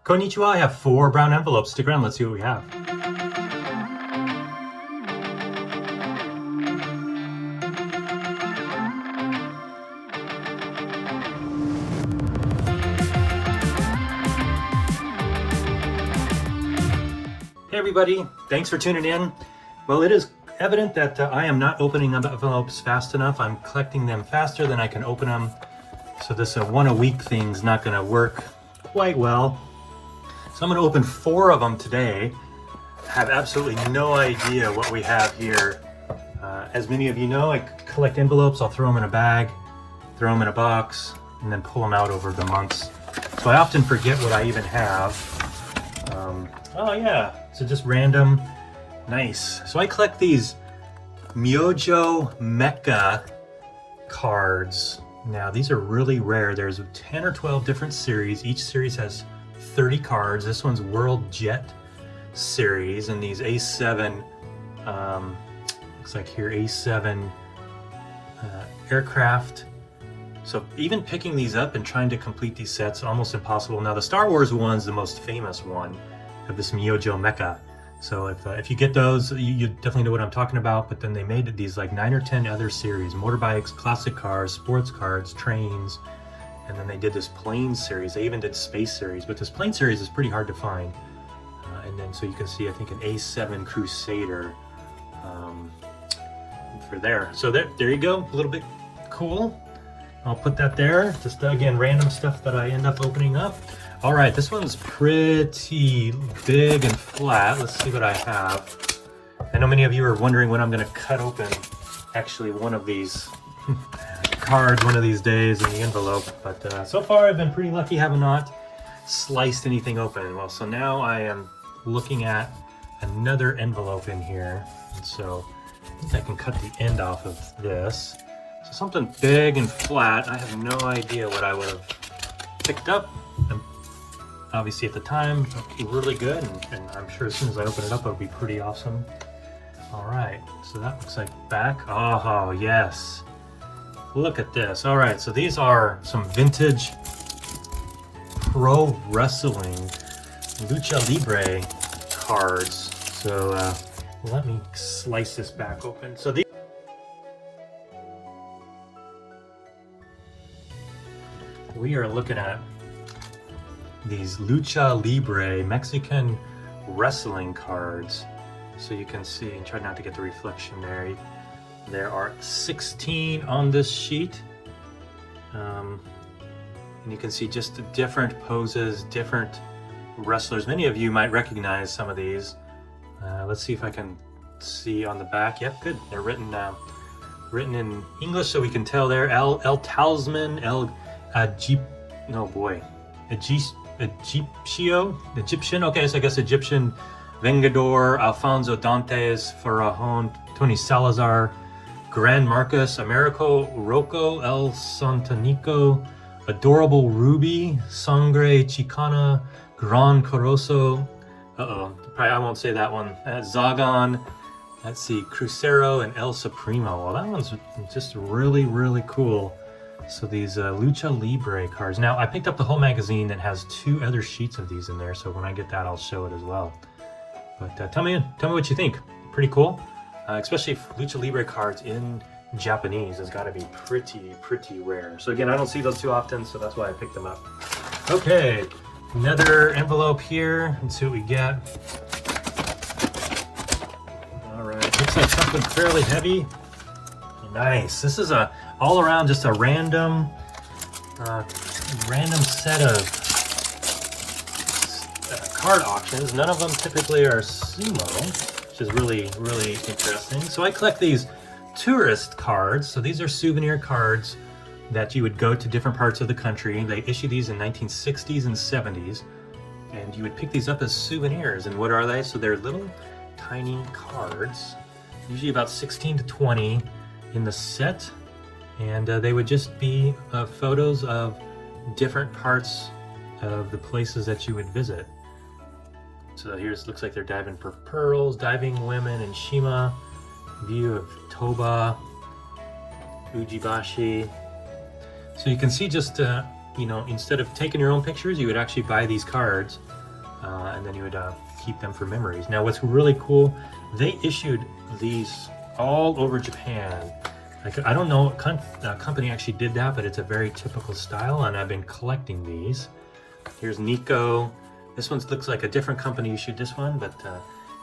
Konnichiwa, I have 4 brown envelopes. Stick around, let's see what we have. Hey everybody, thanks for tuning in. Well, it is evident that I am not opening up envelopes fast enough. I'm collecting them faster than I can open them. So this one a week thing's not gonna work quite well. So I'm gonna open 4 of them today. I have absolutely no idea what we have here. As many of you know, I collect envelopes. I'll throw them in a bag, throw them in a box, and then pull them out over the months. So I often forget what I even have. Oh yeah, so just random, nice. So I collect these Myojo Mecha cards. Now these are really rare. There's 10 or 12 different series. Each series has 30 cards. This one's World Jet series, and these A7, looks like here A7 aircraft. So even picking these up and trying to complete these sets, almost impossible. Now the Star Wars one's the most famous one of this Myojo Mecha. So if you get those, you definitely know what I'm talking about. But then they made these like 9 or 10 other series: motorbikes, classic cars, sports cars, trains, and then they did this plane series. They even did space series, but this plane series is pretty hard to find. And then so you can see, I think, an A7 Crusader for there. So there you go, a little bit cool. I'll put that there. Just again, random stuff that I end up opening up. All right, this one's pretty big and flat. Let's see what I have. I know many of you are wondering when I'm going to cut open actually one of these cards one of these days in the envelope, but so far I've been pretty lucky, have not sliced anything open. Well, so now I am looking at another envelope in here, and so I think I can cut the end off of this. So something big and flat. I have no idea what I would have picked up. Obviously at the time, really good, and I'm sure as soon as I open it up, it'll be pretty awesome. All right, so that looks like back. Oh, yes. Look at this. All right, so these are some vintage pro wrestling Lucha Libre cards. So let me slice this back open. So these, we are looking at these Lucha Libre Mexican wrestling cards. So you can see, and try not to get the reflection there. There are 16 on this sheet. And you can see just the different poses, different wrestlers. Many of you might recognize some of these. Let's see if I can see on the back. Yep, good. They're written in English, so we can tell there. El Talisman, El Ajip, no boy, Egyptian, okay, so I guess Egyptian, Vengador, Alfonso Dantes, Farajon, Tony Salazar, Gran Marcus, Americo Rocco, El Santanico, Adorable Ruby, Sangre Chicana, Gran Corozo, probably I won't say that one, Zagon, let's see, Crucero, and El Supremo. Well, that one's just really, really cool. So these Lucha Libre cards. Now, I picked up the whole magazine that has 2 other sheets of these in there, so when I get that, I'll show it as well. But tell me what you think. Pretty cool. Especially Lucha Libre cards in Japanese has got to be pretty rare. So again, I don't see those too often, so that's why I picked them up. Okay, another envelope here. Let's see what we get. All right, looks like something fairly heavy. Nice. This is all around just a random set of card auctions. None of them typically are sumo, which is really interesting. So I collect these tourist cards. So these are souvenir cards that you would go to different parts of the country. They issue these in 1960s and 70s, and you would pick these up as souvenirs. And what are they? So they're little tiny cards, usually about 16 to 20 in the set, and they would just be photos of different parts of the places that you would visit. So here's, looks like they're diving for pearls, diving women in Shima, view of Toba, Ujibashi. So you can see just, you know, instead of taking your own pictures, you would actually buy these cards and then you would keep them for memories. Now what's really cool, they issued these all over Japan. Like, I don't know what company actually did that, but it's a very typical style, and I've been collecting these. Here's Nikko. This one looks like a different company issued this one, but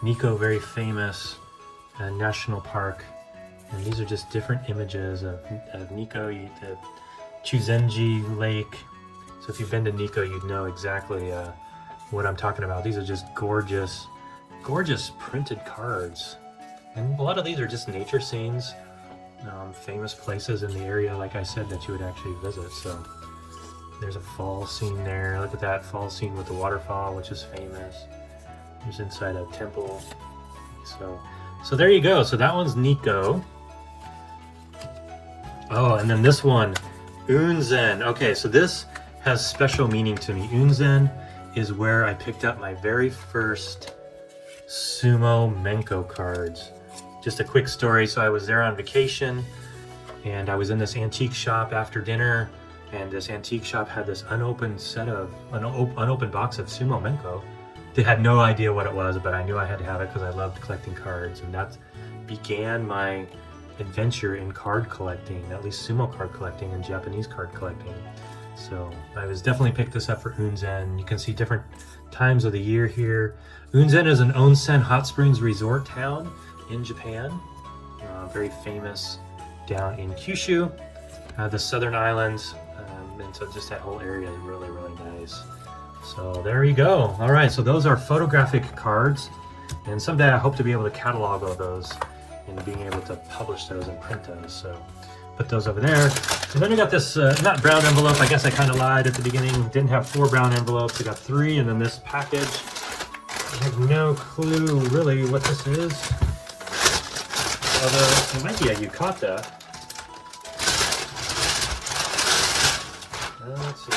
Nikko, very famous national park. And these are just different images of Nikko, the Chuzenji Lake. So if you've been to Nikko, you'd know exactly what I'm talking about. These are just gorgeous, gorgeous printed cards. And a lot of these are just nature scenes, famous places in the area, like I said, that you would actually visit. So there's a fall scene there. Look at that fall scene with the waterfall, which is famous. There's inside a temple. So there you go. So that one's Nikko. Oh, and then this one, Unzen. Okay, so this has special meaning to me. Unzen is where I picked up my very first sumo menko cards. Just a quick story. So I was there on vacation, and I was in this antique shop after dinner, and this antique shop had this unopened box of sumo menko. They had no idea what it was, but I knew I had to have it because I loved collecting cards, and that began my adventure in card collecting, at least sumo card collecting and Japanese card collecting. So I was definitely picked this up for Unzen. You can see different times of the year here. Unzen is an onsen hot springs resort town in Japan, very famous down in Kyushu, the southern islands, and so just that whole area is really, really nice. So there you go. All right, so those are photographic cards, and someday I hope to be able to catalog all those and being able to publish those and print those. So put those over there. And then we got this, not brown envelope, I guess I kind of lied at the beginning. Didn't have 4 brown envelopes, I got 3, and then this package. I have no clue really what this is. Although it might be a yukata. Let's see,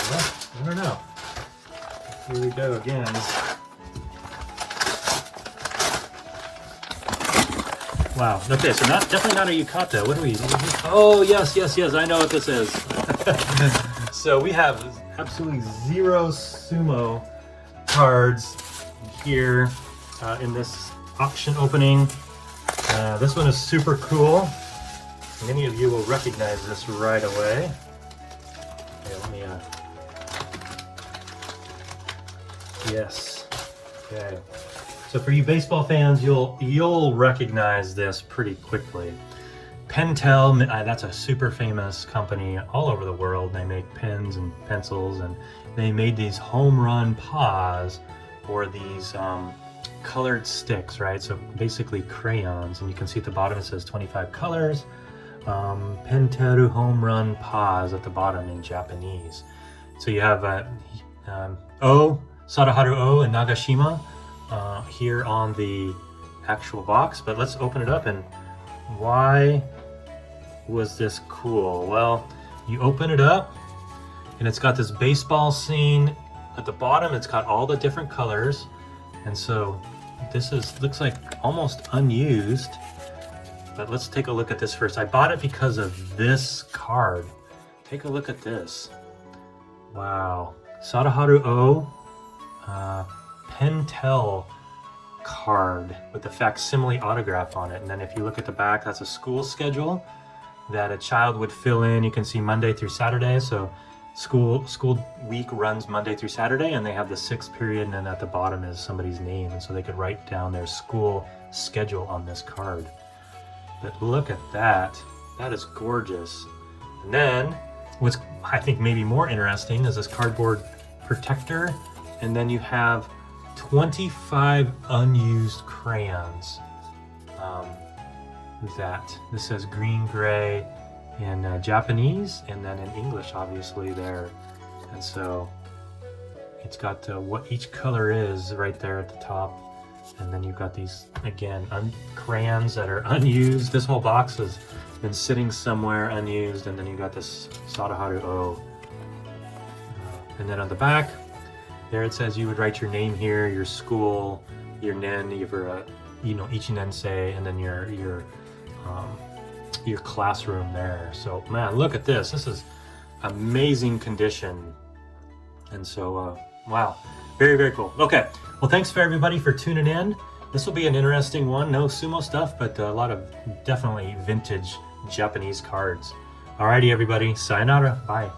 I don't know. Here we go again. Wow. Okay, so definitely not a yukata. What do we? Oh yes, I know what this is. So we have absolutely 0 sumo cards here in this auction opening. This one is super cool. Many of you will recognize this right away. Okay, let me. Yes. Okay. So for you baseball fans, you'll recognize this pretty quickly. Pentel, that's a super famous company all over the world. They make pens and pencils, and they made these home run paws, or these colored sticks, right? So basically crayons, and you can see at the bottom it says 25 colors. Penteru home run paws at the bottom in Japanese. So you have Sadaharu O and Nagashima here on the actual box, but let's open it up. And why was this cool? Well, you open it up and it's got this baseball scene at the bottom. It's got all the different colors, and so this looks like almost unused, but let's take a look at this first. I bought it because of this card. Take a look at this. Wow. Sadaharu O Pentel card with the facsimile autograph on it. And then if you look at the back, that's a school schedule that a child would fill in. You can see Monday through Saturday. So school week runs Monday through Saturday, and they have the 6th period, and then at the bottom is somebody's name, and so they could write down their school schedule on this card. But look at that. That is gorgeous. And then what's I think maybe more interesting is this cardboard protector, and then you have 25 unused crayons. This says green, gray in Japanese, and then in English obviously there. And so it's got what each color is right there at the top, and then you've got these again crayons that are unused. This whole box has been sitting somewhere unused, and then you got this Sadaharu O. And then on the back there it says you would write your name here, your school, your nen, your ichinensei, and then your classroom there. So man, look at this. This is amazing condition. And so wow, very, very cool. Okay, Well, thanks for everybody for tuning in. This will be an interesting one. No sumo stuff, but a lot of definitely vintage Japanese cards. Alrighty, everybody. Sayonara. Bye.